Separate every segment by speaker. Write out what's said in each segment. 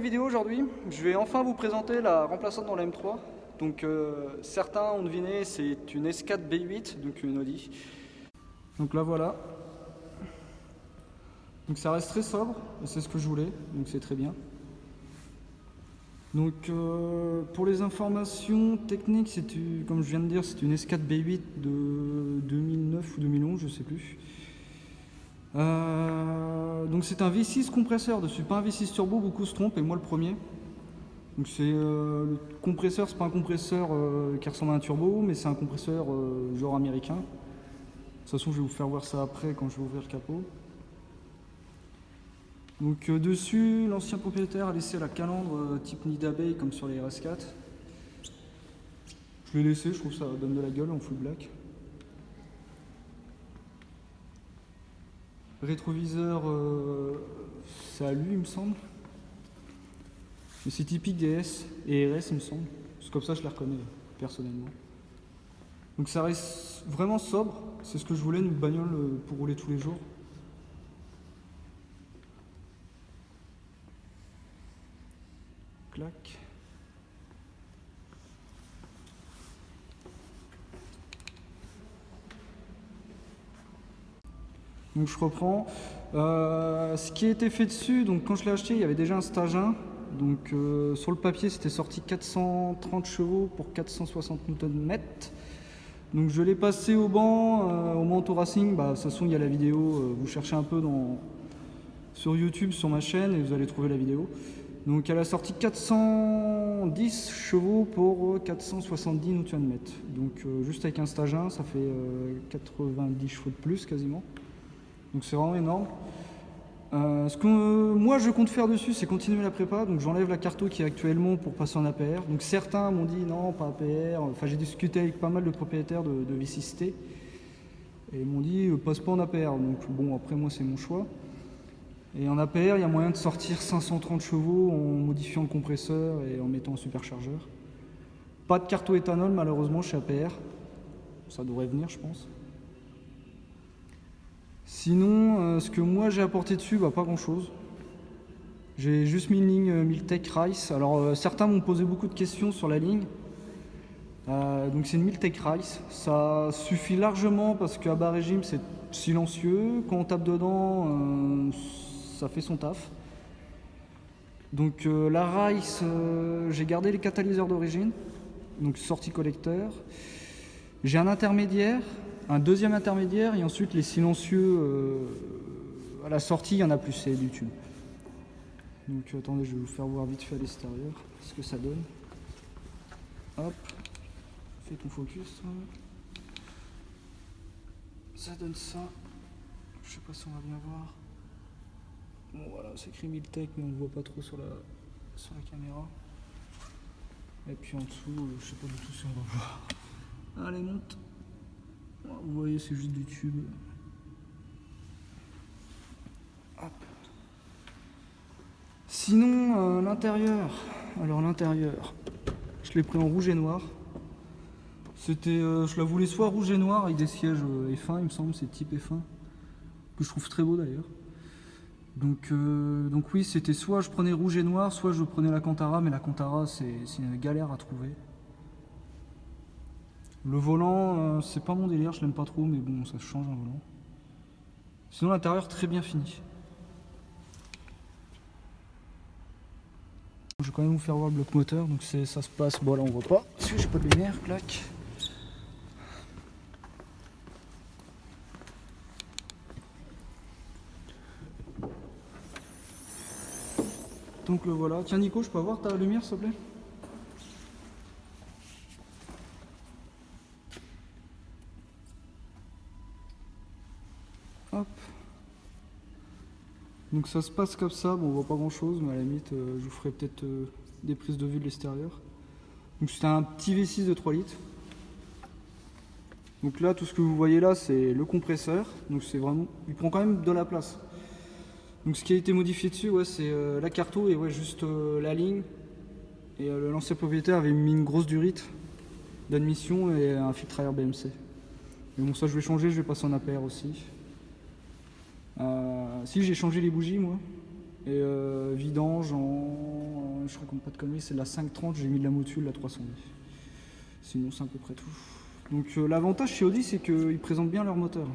Speaker 1: vidéo aujourd'hui. Je vais enfin vous présenter la remplaçante dans la M3. Donc certains ont deviné, c'est une S4 B8, donc une Audi. Donc là voilà. Donc ça reste très sobre, et c'est ce que je voulais, donc c'est très bien. Donc pour les informations techniques, comme je viens de dire, c'est une S4 B8 de 2009 ou 2011, je sais plus. Donc c'est un V6 compresseur dessus, pas un V6 turbo, beaucoup se trompent, et moi le premier. Donc c'est le compresseur, c'est pas un compresseur qui ressemble à un turbo, mais c'est un compresseur genre américain. De toute façon, je vais vous faire voir ça après quand je vais ouvrir le capot. Donc dessus, l'ancien propriétaire a laissé la calandre type nid d'abeille comme sur les RS4. Je l'ai laissé, je trouve que ça donne de la gueule en full black. Rétroviseur, c'est à lui il me semble. Mais c'est typique des S et RS il me semble. C'est comme ça que je les reconnais personnellement. Donc ça reste vraiment sobre, c'est ce que je voulais, une bagnole pour rouler tous les jours. Clac. Donc je reprends. Ce qui a été fait dessus, donc quand je l'ai acheté, il y avait déjà un stage 1. Donc sur le papier, c'était sorti 430 chevaux pour 460 Nm. Donc je l'ai passé au banc, au Manto Racing. De toute façon, il y a la vidéo. Vous cherchez un peu sur YouTube, sur ma chaîne, et vous allez trouver la vidéo. Donc elle a sorti 410 chevaux pour 470 Nm. Donc juste avec un stage 1, ça fait 90 chevaux de plus quasiment. Donc c'est vraiment énorme. Ce que moi je compte faire dessus, c'est continuer la prépa. Donc j'enlève la carto qui est actuellement pour passer en APR. Donc certains m'ont dit non, pas APR. Enfin j'ai discuté avec pas mal de propriétaires de V6T et ils m'ont dit passe pas en APR. Donc bon, après moi c'est mon choix. Et en APR, il y a moyen de sortir 530 chevaux en modifiant le compresseur et en mettant un superchargeur. Pas de carto éthanol malheureusement chez APR. Ça devrait venir je pense. Sinon, ce que moi j'ai apporté dessus, pas grand chose. J'ai juste mis une ligne Miltech Rice. Alors certains m'ont posé beaucoup de questions sur la ligne. Donc c'est une Miltech Rice. Ça suffit largement parce qu'à bas régime c'est silencieux. Quand on tape dedans, ça fait son taf. Donc la Rice, j'ai gardé les catalyseurs d'origine. Donc sortie collecteur. J'ai un intermédiaire. Un deuxième intermédiaire et ensuite les silencieux à la sortie, il y en a plus, c'est du tube. Donc attendez, je vais vous faire voir vite fait à l'extérieur ce que ça donne. Hop, fais ton focus. Ça donne ça. Je sais pas si on va bien voir. Bon voilà, c'est écrit Miltech mais on ne voit pas trop sur la caméra. Et puis en dessous, je sais pas du tout si on va voir. Allez, monte. Vous voyez, c'est juste du tube. Hop. Sinon, l'intérieur. Alors l'intérieur, je l'ai pris en rouge et noir. Je la voulais soit rouge et noir avec des sièges F1, il me semble, c'est type F1, que je trouve très beau d'ailleurs. Donc oui, c'était soit je prenais rouge et noir, soit je prenais la Cantara, mais la Cantara c'est une galère à trouver. Le volant, c'est pas mon délire, je l'aime pas trop, mais bon, ça change un volant. Sinon, l'intérieur, très bien fini. Je vais quand même vous faire voir le bloc moteur, donc ça se passe. Bon, là, on voit pas, parce que j'ai pas de lumière, clac. Donc le voilà. Tiens, Nico, je peux avoir ta lumière, s'il te plaît? Hop. Donc ça se passe comme ça, bon on voit pas grand chose, mais à la limite je vous ferai peut-être des prises de vue de l'extérieur. Donc c'est un petit V6 de 3 litres. Donc là tout ce que vous voyez là c'est le compresseur, donc c'est vraiment, il prend quand même de la place. Donc ce qui a été modifié dessus, ouais, c'est la carto et ouais, juste la ligne. Et l'ancien propriétaire avait mis une grosse durite d'admission et un filtre à air BMC. Mais bon ça je vais changer, je vais passer en APR aussi. Si j'ai changé les bougies moi, Et vidange je raconte pas de conneries, c'est de la 530, j'ai mis de la motule, la 310. Sinon c'est à peu près tout. Donc l'avantage chez Audi, c'est qu'ils présentent bien leur moteur.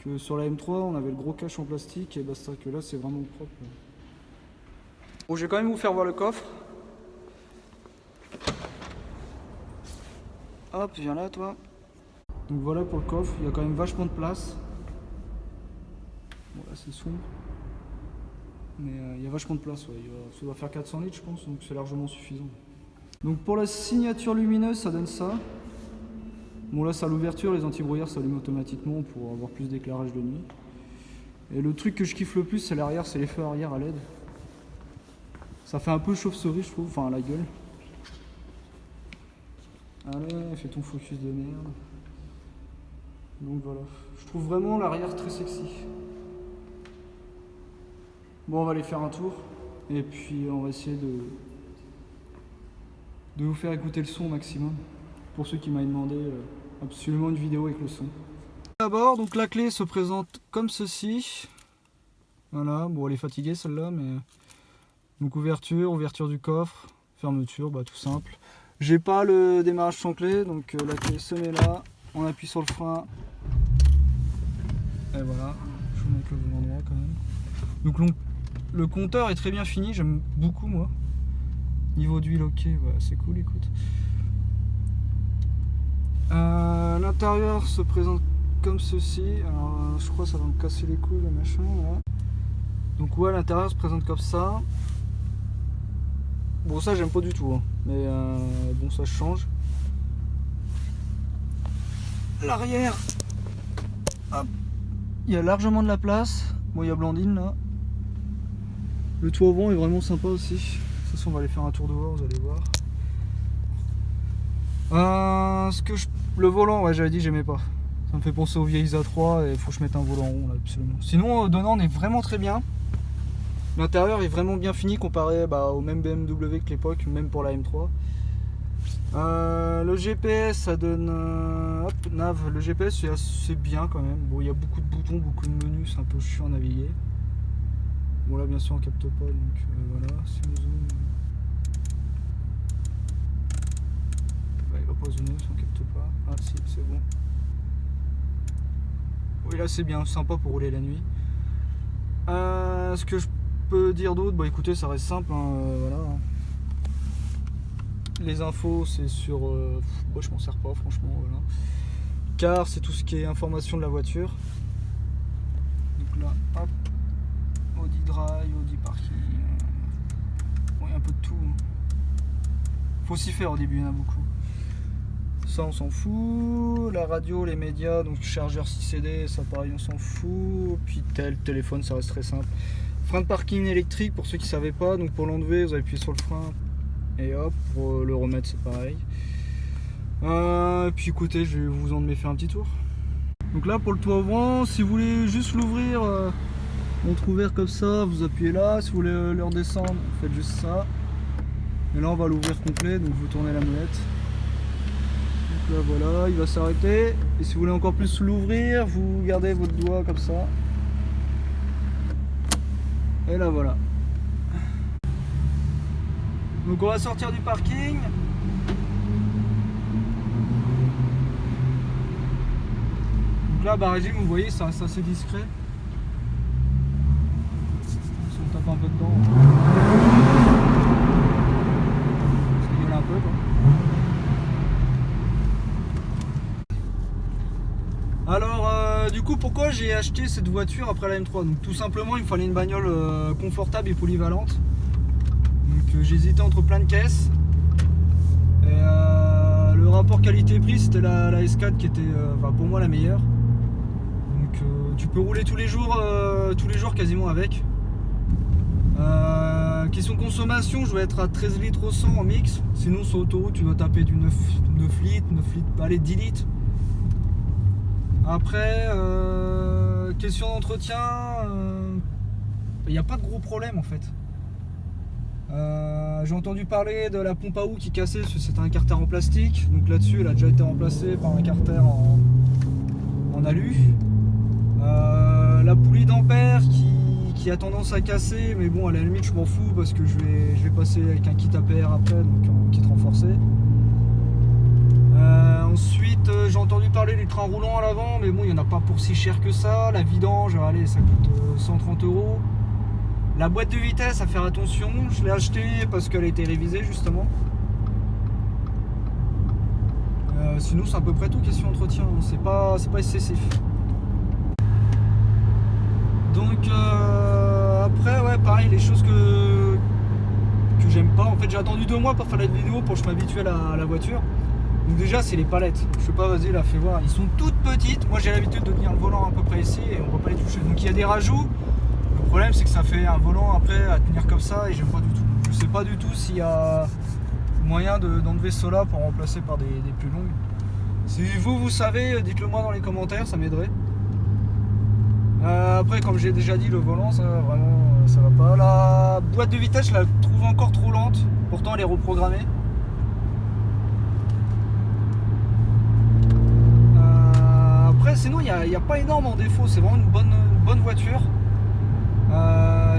Speaker 1: Que sur la M3 on avait le gros cache en plastique, et basta, que là c'est vraiment propre. Bon, je vais quand même vous faire voir le coffre. Hop, viens là toi. Donc voilà pour le coffre, il y a quand même vachement de place. Bon là c'est sombre. Mais il y a vachement de place, ouais. Ça doit faire 400 litres je pense, donc c'est largement suffisant. Donc pour la signature lumineuse, ça donne ça. Bon là c'est à l'ouverture, les anti-brouillards s'allument automatiquement pour avoir plus d'éclairage de nuit. Et le truc que je kiffe le plus c'est l'arrière, c'est les feux arrière à LED. Ça fait un peu chauve-souris je trouve, enfin la gueule. Allez, fais ton focus de merde. Donc voilà, je trouve vraiment l'arrière très sexy. Bon, on va aller faire un tour et puis on va essayer de vous faire écouter le son au maximum. Pour ceux qui m'avaient demandé absolument une vidéo avec le son. D'abord, donc la clé se présente comme ceci. Voilà, bon elle est fatiguée celle-là, mais donc ouverture du coffre, fermeture, bah tout simple. J'ai pas le démarrage sans clé, donc la clé se met là, on appuie sur le frein. Et voilà, je vous montre le bon endroit quand même. Donc le compteur est très bien fini, j'aime beaucoup moi. Niveau d'huile, ok, ouais, c'est cool, écoute. L'intérieur se présente comme ceci. Alors je crois que ça va me casser les couilles le machin là. Donc ouais, l'intérieur se présente comme ça. Bon ça j'aime pas du tout, hein. Mais bon ça change. L'arrière, hop, il y a largement de la place. Bon il y a Blandine là. Le toit avant est vraiment sympa aussi. De toute façon on va aller faire un tour dehors, vous allez voir. Le volant, ouais j'avais dit j'aimais pas. Ça me fait penser aux vieilles A3 et il faut que je mette un volant rond là absolument. Sinon dedans on est vraiment très bien. L'intérieur est vraiment bien fini comparé au même BMW que l'époque, même pour la M3. Le GPS ça donne... hop, nav, le GPS c'est assez bien quand même. Bon il y a beaucoup de boutons, beaucoup de menus, c'est un peu chiant à naviguer. Bon là bien sûr on capte pas, donc voilà, si on zoome... il va pas zoomer si on capte pas. Ah si, c'est bon. Oui là c'est bien, sympa pour rouler la nuit. Ce que je peux dire d'autre, bah écoutez ça reste simple, hein, voilà. Les infos c'est sur... moi je m'en sers pas franchement, voilà. Car c'est tout ce qui est information de la voiture. Donc là, hop. Audi Drive, Audi Parking. Bon, il y a un peu de tout. Faut s'y faire au début, il y en a beaucoup. Ça on s'en fout. La radio, les médias, donc chargeur 6 CD, ça pareil on s'en fout. Puis téléphone, ça reste très simple. Frein de parking électrique pour ceux qui ne savaient pas. Donc pour l'enlever, vous appuyez sur le frein. Et hop, pour le remettre c'est pareil. Puis écoutez, je vais vous en faire un petit tour. Donc là pour le toit avant, si vous voulez juste l'ouvrir, montre ouvert comme ça, vous appuyez là. Si vous voulez le redescendre, vous faites juste ça. Et là on va l'ouvrir complet, donc vous tournez la molette. Donc là voilà, il va s'arrêter. Et si vous voulez encore plus l'ouvrir, vous gardez votre doigt comme ça. Et là voilà. Donc on va sortir du parking. Donc là, régime, vous voyez, ça reste assez discret. Si on tape un peu dedans, ça gueule un peu quoi. Alors du coup pourquoi j'ai acheté cette voiture après la M3? Donc tout simplement il me fallait une bagnole confortable et polyvalente. Donc j'hésitais entre plein de caisses. Et le rapport qualité-prix c'était la S4 qui était pour moi la meilleure. Donc tu peux rouler tous les jours quasiment avec. Question consommation, je vais être à 13 litres au 100 en mix. Sinon sur autoroute tu vas taper du 9 litres, allez 10 litres. Après, question d'entretien, il n'y a pas de gros problème en fait. J'ai entendu parler de la pompe à eau qui cassait, c'était un carter en plastique. Donc là-dessus, elle a déjà été remplacée par un carter en alu. La poulie d'ampère qui qui a tendance à casser, mais bon, à la limite, je m'en fous parce que je vais passer avec un kit APR après, donc un kit renforcé. Ensuite, j'ai entendu parler des trains roulants à l'avant, mais bon, il n'y en a pas pour si cher que ça. La vidange, allez, ça coûte 130 €. La boîte de vitesse, à faire attention, je l'ai achetée parce qu'elle a été révisée justement. Sinon, c'est à peu près tout question entretien, c'est pas excessif. Donc après, ouais, pareil, les choses que j'aime pas. En fait, j'ai attendu 2 mois pour faire la vidéo pour que je m'habitue à la voiture. Donc déjà, c'est les palettes. Je sais pas, vas-y, là, fais voir. Ils sont toutes petites. Moi, j'ai l'habitude de tenir le volant à peu près ici et on va pas les toucher. Donc il y a des rajouts. Le problème, c'est que ça fait un volant après à tenir comme ça et j'aime pas du tout. Je sais pas du tout s'il y a moyen d'enlever cela pour remplacer par des plus longues. Si vous savez, dites-le moi dans les commentaires, ça m'aiderait. Après, comme j'ai déjà dit, le volant, ça vraiment, ça va pas. La boîte de vitesse, je la trouve encore trop lente. Pourtant, elle est reprogrammée. Après, sinon, il n'y a pas énorme en défaut. C'est vraiment une bonne voiture.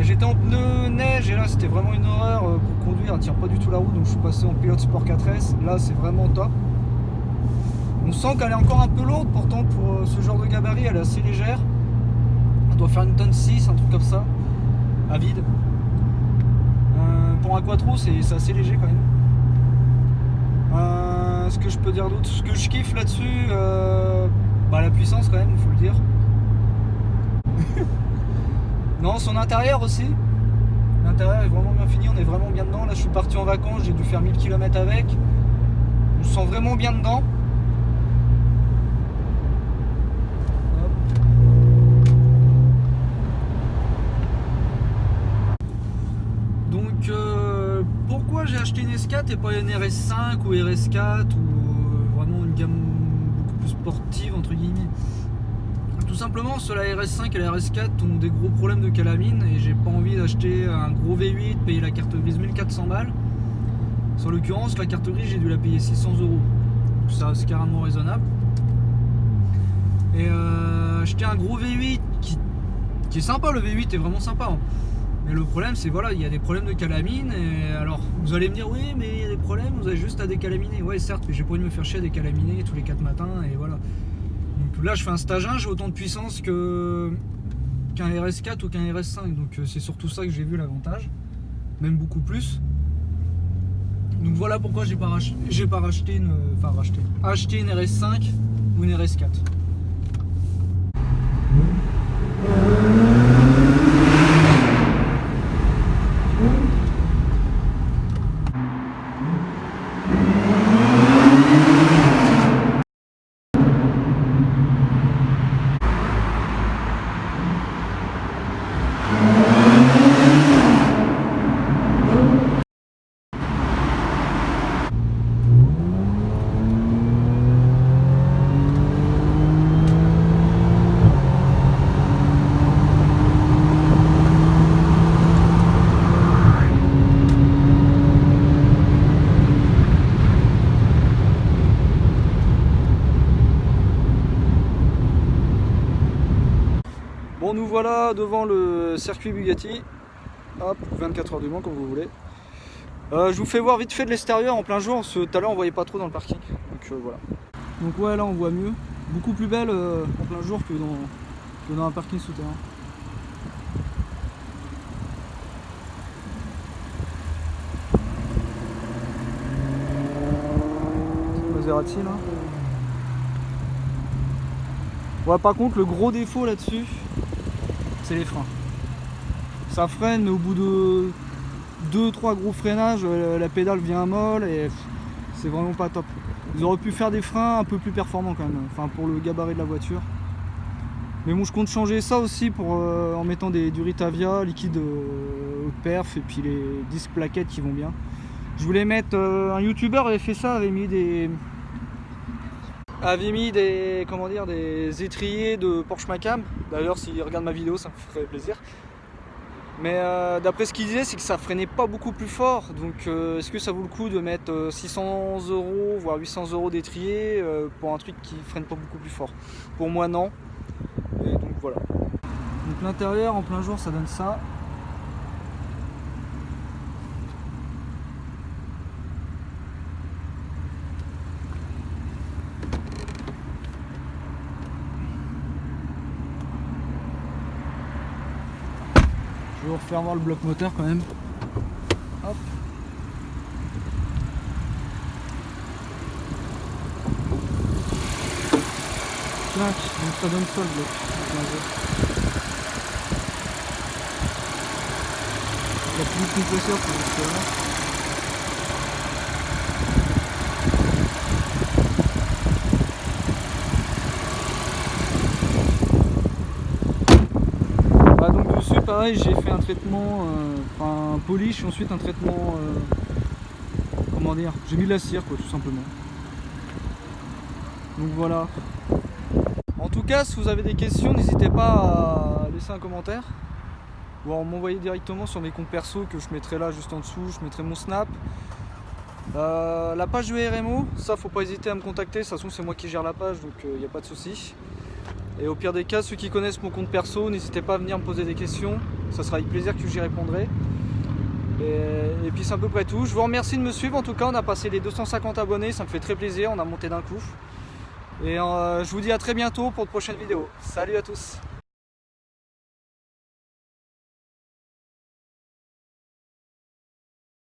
Speaker 1: J'étais en pneu neige et là, c'était vraiment une horreur pour conduire. Elle tient pas du tout la route, donc je suis passé en pilote sport 4S. Là, c'est vraiment top. On sent qu'elle est encore un peu lourde. Pourtant, pour ce genre de gabarit, elle est assez légère. Elle doit faire une tonne 6, un truc comme ça, à vide. Pour un quattro, c'est assez léger quand même. Ce que je peux dire d'autre, ce que je kiffe là-dessus, la puissance quand même, il faut le dire. Non, son intérieur aussi. L'intérieur est vraiment bien fini, on est vraiment bien dedans. Là, je suis parti en vacances, j'ai dû faire 1000 km avec. On se sent vraiment bien dedans. Pourquoi j'ai acheté une S4 et pas une RS5 ou RS4 ou vraiment une gamme beaucoup plus sportive entre guillemets? Tout simplement, parce que la RS5 et la RS4 ont des gros problèmes de calamine et j'ai pas envie d'acheter un gros V8, payer la carte grise 1400 balles. En l'occurrence, la carte grise, j'ai dû la payer 600 €. Donc ça, c'est carrément raisonnable. Et acheter un gros V8 qui est sympa, le V8 est vraiment sympa. Hein. Mais le problème, c'est voilà, il y a des problèmes de calamine. Et alors, vous allez me dire, oui, mais il y a des problèmes, vous avez juste à décalaminer. Ouais, certes, mais j'ai pas envie de me faire chier à décalaminer tous les 4 matins. Et voilà. Donc là, je fais un stage 1, j'ai autant de puissance qu'un RS4 ou qu'un RS5. Donc c'est surtout ça que j'ai vu l'avantage. Même beaucoup plus. Donc voilà pourquoi acheté une RS5 ou une RS4. Bon, nous voilà devant le circuit Bugatti. Hop, 24 heures du Mans comme vous voulez. Je vous fais voir vite fait de l'extérieur en plein jour, parce que tout à l'heure on voyait pas trop dans le parking. Donc voilà. Donc ouais, là on voit mieux. Beaucoup plus belle en plein jour que dans un parking souterrain. Maserati là. Ouais, par contre le gros défaut là-dessus, c'est les freins. Ça freine, mais au bout de 2-3 gros freinages, la pédale vient molle et c'est vraiment pas top. Ils auraient pu faire des freins un peu plus performants quand même, enfin pour le gabarit de la voiture. Mais bon, je compte changer ça aussi pour en mettant du Ritavia liquide haute perf et puis les disques plaquettes qui vont bien. Je voulais mettre un youtubeur avait fait ça, avait mis des des étriers de Porsche Macan. D'ailleurs, s'il regarde ma vidéo, ça me ferait plaisir. Mais d'après ce qu'il disait, c'est que ça freinait pas beaucoup plus fort. Donc est-ce que ça vaut le coup de mettre 600 € voire 800 € d'étrier pour un truc qui freine pas beaucoup plus fort? Pour moi, non. Et donc voilà. Donc l'intérieur en plein jour ça donne ça. Je vais vous refaire voir le bloc moteur quand même. Hop. Clac, donc ça donne ça le bloc. Il n'y a plus de compresseur pour jusque-là. Donc dessus pareil j'ai fait un traitement, un polish, ensuite un traitement, comment dire, j'ai mis de la cire quoi tout simplement. Donc voilà. En tout cas si vous avez des questions n'hésitez pas à laisser un commentaire ou à m'envoyer directement sur mes comptes perso que je mettrai là juste en dessous, je mettrai mon snap. La page du RMO, ça faut pas hésiter à me contacter, de toute façon c'est moi qui gère la page donc il n'y a pas de souci. Et au pire des cas, ceux qui connaissent mon compte perso, n'hésitez pas à venir me poser des questions. Ça sera avec plaisir que j'y répondrai. Et puis c'est à peu près tout. Je vous remercie de me suivre. En tout cas, on a passé les 250 abonnés. Ça me fait très plaisir. On a monté d'un coup. Et je vous dis à très bientôt pour de prochaines vidéos. Salut à tous.